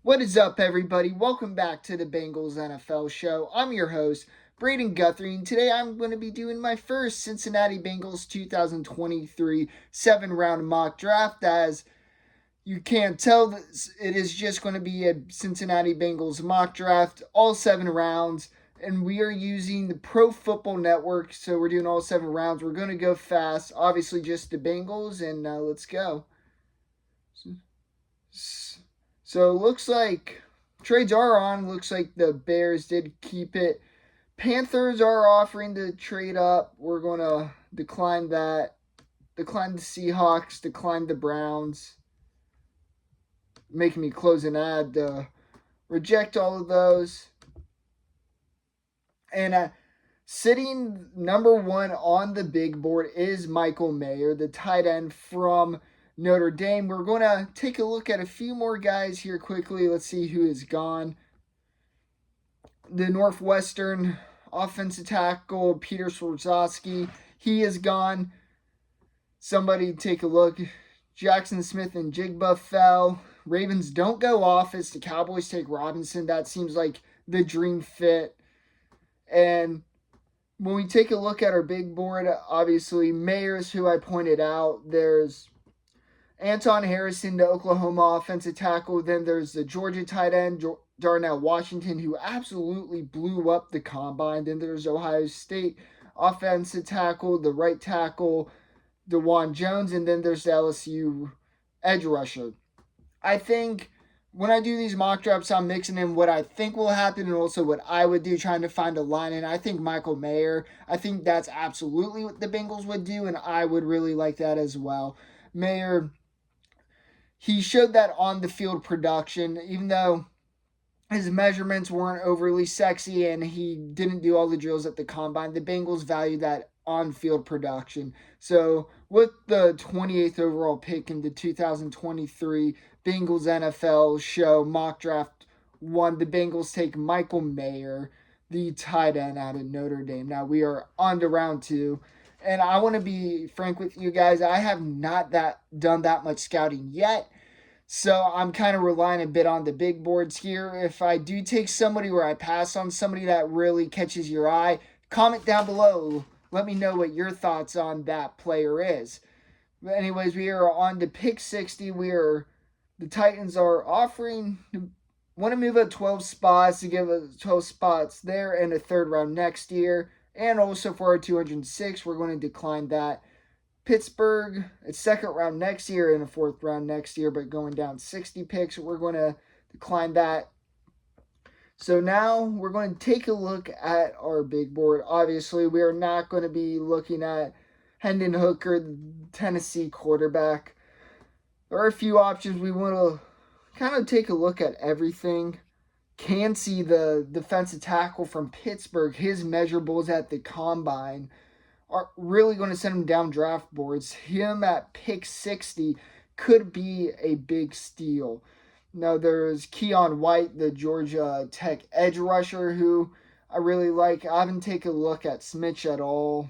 What is up, everybody? Welcome back to the Bengals NFL show. I'm your host, Braden Guthrie, and today I'm going to be doing my first Cincinnati Bengals 2023 7-round mock draft. As you can't tell, it is just going to be a Cincinnati Bengals mock draft, all 7 rounds, and we are using the Pro Football Network, so we're doing all 7 rounds. We're going to go fast, obviously just the Bengals, and let's go. So it looks like trades are on. Looks like the Bears did keep it. Panthers are offering to trade up. We're going to decline that. Decline the Seahawks. Decline the Browns. Making me close an ad to reject all of those. And sitting number one on the big board is Michael Mayer, the tight end from Notre Dame. We're going to take a look at a few more guys here quickly. Let's see who is gone. The Northwestern offensive tackle, Peter Swarzowski, he is gone. Somebody take a look. Jackson Smith and Jigba fell. Ravens don't go office. The Cowboys take Robinson. That seems like the dream fit. And when we take a look at our big board, obviously Mayers, who I pointed out, there's Anton Harrison, the Oklahoma offensive tackle. Then there's the Georgia tight end, Darnell Washington, who absolutely blew up the combine. Then there's Ohio State offensive tackle, the right tackle, DeJuan Jones. And then there's the LSU edge rusher. I think when I do these mock drafts, I'm mixing in what I think will happen and also what I would do, trying to find a line. And I think Michael Mayer, I think that's absolutely what the Bengals would do, and I would really like that as well. Mayer, he showed that on the field production, even though his measurements weren't overly sexy and he didn't do all the drills at the combine. The Bengals value that on-field production. So with the 28th overall pick in the 2023 Bengals NFL show mock draft 1, the Bengals take Michael Mayer, the tight end out of Notre Dame. Now we are on to round 2. And I want to be frank with you guys. I have not done that much scouting yet. So I'm kind of relying a bit on the big boards here. If I do take somebody where I pass on somebody that really catches your eye, comment down below. Let me know what your thoughts on that player is. But anyways, we are on to pick 60. The Titans are offering, want to move up 12 spots to give us 12 spots there and a third round next year. And also for our 206, we're going to decline that. Pittsburgh, it's second round next year and a fourth round next year, but going down 60 picks, we're going to decline that. So now we're going to take a look at our big board. Obviously, we are not going to be looking at Hendon Hooker, the Tennessee quarterback. There are a few options. We want to kind of take a look at everything. Cansey, the defensive tackle from Pittsburgh, his measurables at the combine are really going to send him down draft boards. Him at pick 60 could be a big steal. Now there's Keon White, the Georgia Tech edge rusher, who I really like. I haven't taken a look at Smitch at all.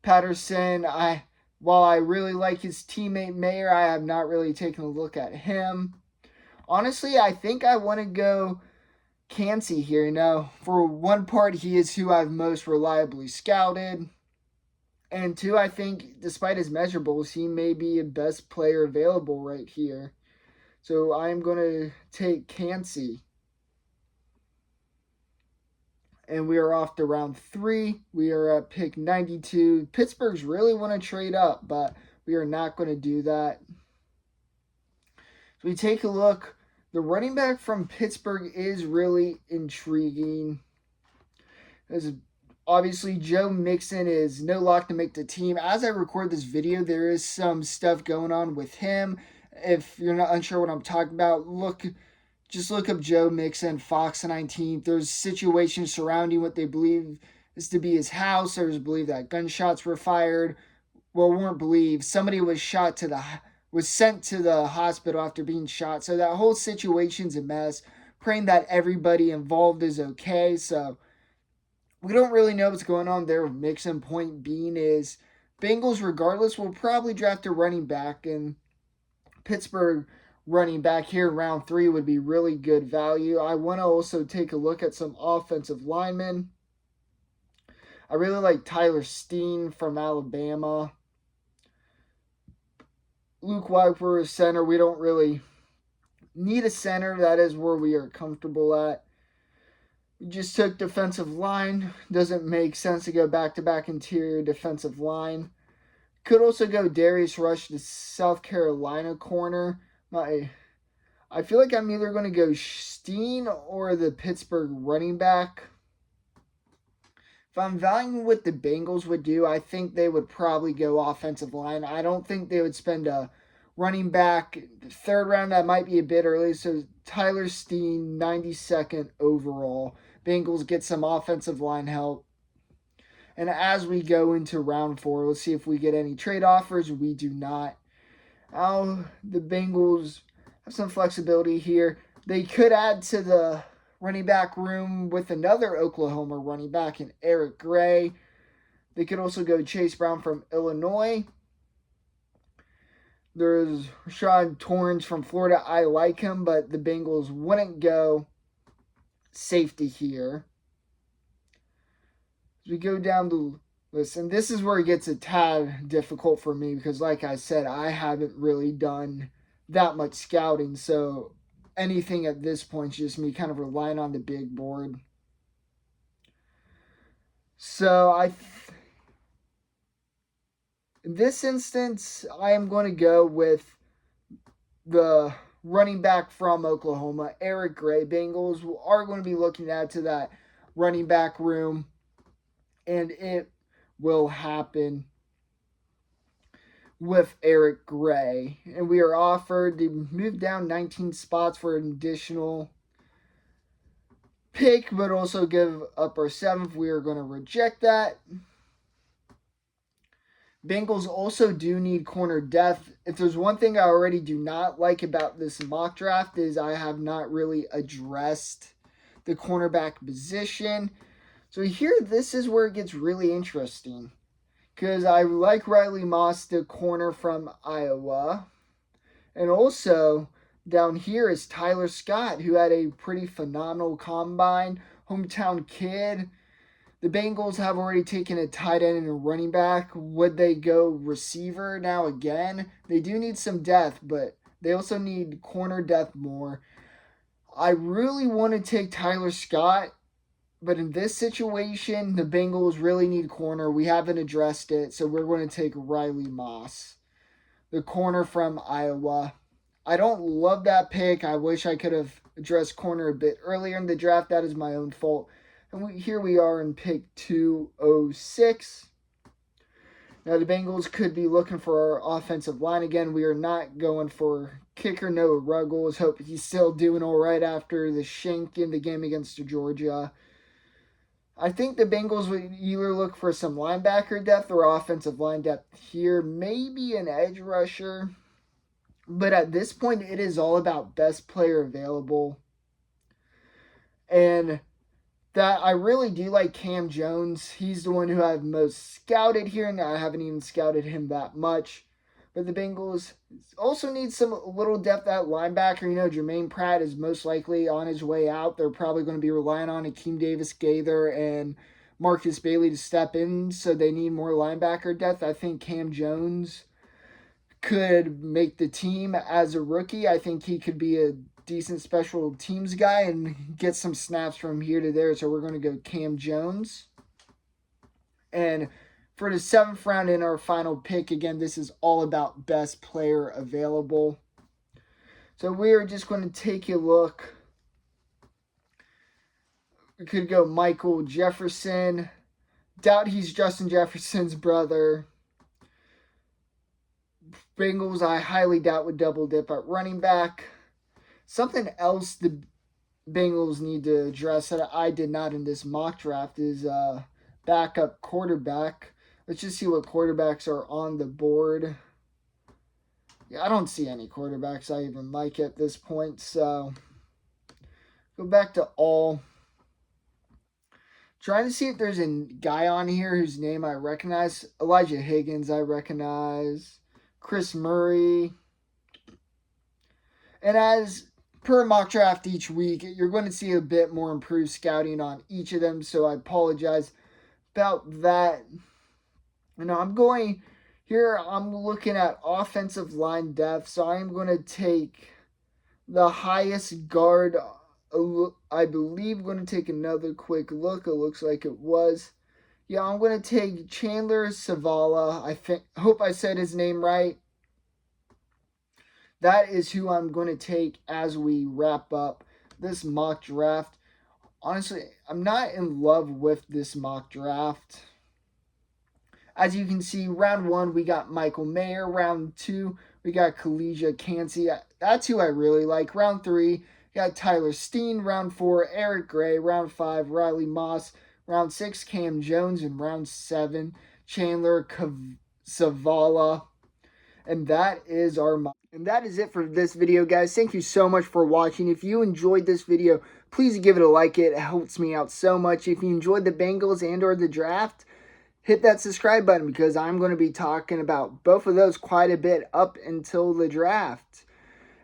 Patterson, while I really like his teammate Mayer, I have not really taken a look at him. Honestly, I think I want to go Cansey here. For one part, he is who I've most reliably scouted. And two, I think despite his measurables, he may be the best player available right here. So I'm going to take Cansey. And we are off to round 3. We are at pick 92. Pittsburgh's really want to trade up, but we are not going to do that. So we take a look. The running back from Pittsburgh is really intriguing. As obviously, Joe Mixon is no lock to make the team. As I record this video, there is some stuff going on with him. If you're not unsure what I'm talking about, just look up Joe Mixon, Fox 19. There's situations surrounding what they believe is to be his house. There's believe that gunshots were fired. Well, weren't believed. Somebody was sent to the hospital after being shot. So that whole situation's a mess. Praying that everybody involved is okay. So we don't really know what's going on there with Mixon. Point being is Bengals, regardless, will probably draft a running back, and Pittsburgh running back here in round 3 would be really good value. I want to also take a look at some offensive linemen. I really like Tyler Steen from Alabama. Luke Weiper is center. We don't really need a center. That is where we are comfortable at. We just took defensive line. Doesn't make sense to go back-to-back interior defensive line. Could also go Darius Rush, the South Carolina corner. I feel like I'm either going to go Steen or the Pittsburgh running back. If I'm valuing what the Bengals would do, I think they would probably go offensive line. I don't think they would spend a running back third round. That might be a bit early. So Tyler Steen, 92nd overall. Bengals get some offensive line help. And as we go into round 4, let's see if we get any trade offers. We do not. The Bengals have some flexibility here. They could add to the running back room with another Oklahoma running back in Eric Gray. They could also go Chase Brown from Illinois. There's Rashad Torrance from Florida. I like him, but the Bengals wouldn't go safety here. As we go down the list, and this is where it gets a tad difficult for me because, like I said, I haven't really done that much scouting, so anything at this point is just me kind of relying on the big board. So in this instance, I am going to go with the running back from Oklahoma, Eric Gray. Bengals are going to be looking to add to that running back room, and it will happen with Eric Gray. And we are offered to move down 19 spots for an additional pick, but also give up our 7th. We are going to reject that. Bengals also do need corner depth. If there's one thing I already do not like about this mock draft is I have not really addressed the cornerback position. So here, this is where it gets really interesting. Because I like Riley Moss, the corner from Iowa. And also, down here is Tyler Scott, who had a pretty phenomenal combine. Hometown kid. The Bengals have already taken a tight end and a running back. Would they go receiver now again? They do need some depth, but they also need corner depth more. I really want to take Tyler Scott, but in this situation, the Bengals really need corner. We haven't addressed it, so we're going to take Riley Moss, the corner from Iowa. I don't love that pick. I wish I could have addressed corner a bit earlier in the draft. That is my own fault. And here we are in pick 206. Now the Bengals could be looking for our offensive line again. We are not going for kicker Noah Ruggles. Hope he's still doing all right after the shank in the game against Georgia. I think the Bengals would either look for some linebacker depth or offensive line depth here. Maybe an edge rusher. But at this point, it is all about best player available. And that I really do like Cam Jones. He's the one who I've most scouted here, and I haven't even scouted him that much. But the Bengals also need some little depth at linebacker. You know, Jermaine Pratt is most likely on his way out. They're probably going to be relying on Akeem Davis-Gaither and Marcus Bailey to step in, so they need more linebacker depth. I think Cam Jones could make the team as a rookie. I think he could be a decent special teams guy and get some snaps from here to there. So we're going to go Cam Jones. And for the 7th round in our final pick, again, this is all about best player available. So we are just going to take a look. We could go Michael Jefferson. Doubt he's Justin Jefferson's brother. Bengals, I highly doubt would double dip at running back. Something else the Bengals need to address that I did not in this mock draft is backup quarterback. Let's just see what quarterbacks are on the board. Yeah, I don't see any quarterbacks I even like at this point. So go back to all. Trying to see if there's a guy on here whose name I recognize. Elijah Higgins I recognize. Chris Murray. And as per mock draft each week, you're going to see a bit more improved scouting on each of them. So I apologize about that. I'm going here. I'm looking at offensive line depth. So I'm going to take the highest guard. I believe I'm going to take another quick look. It looks like it was. Yeah, I'm going to take Chandler Savala. Hope I said his name right. That is who I'm going to take as we wrap up this mock draft. Honestly, I'm not in love with this mock draft. As you can see, round 1, we got Michael Mayer. Round 2, we got Kalijah Cansey. That's who I really like. Round 3, we got Tyler Steen. Round 4, Eric Gray. Round 5, Riley Moss. Round 6, Cam Jones. And round 7, Chandler Savala. And that is it for this video, guys. Thank you so much for watching. If you enjoyed this video, please give it a like. It helps me out so much. If you enjoyed the Bengals and or the draft, hit that subscribe button because I'm going to be talking about both of those quite a bit up until the draft.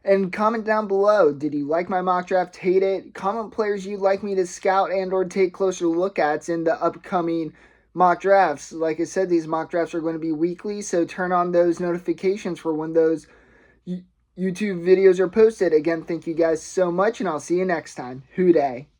And comment down below, did you like my mock draft? Hate it? Comment players you'd like me to scout and or take closer look at in the upcoming mock drafts. Like I said, these mock drafts are going to be weekly, so turn on those notifications for when those YouTube videos are posted. Again, thank you guys so much, and I'll see you next time. Hoo day.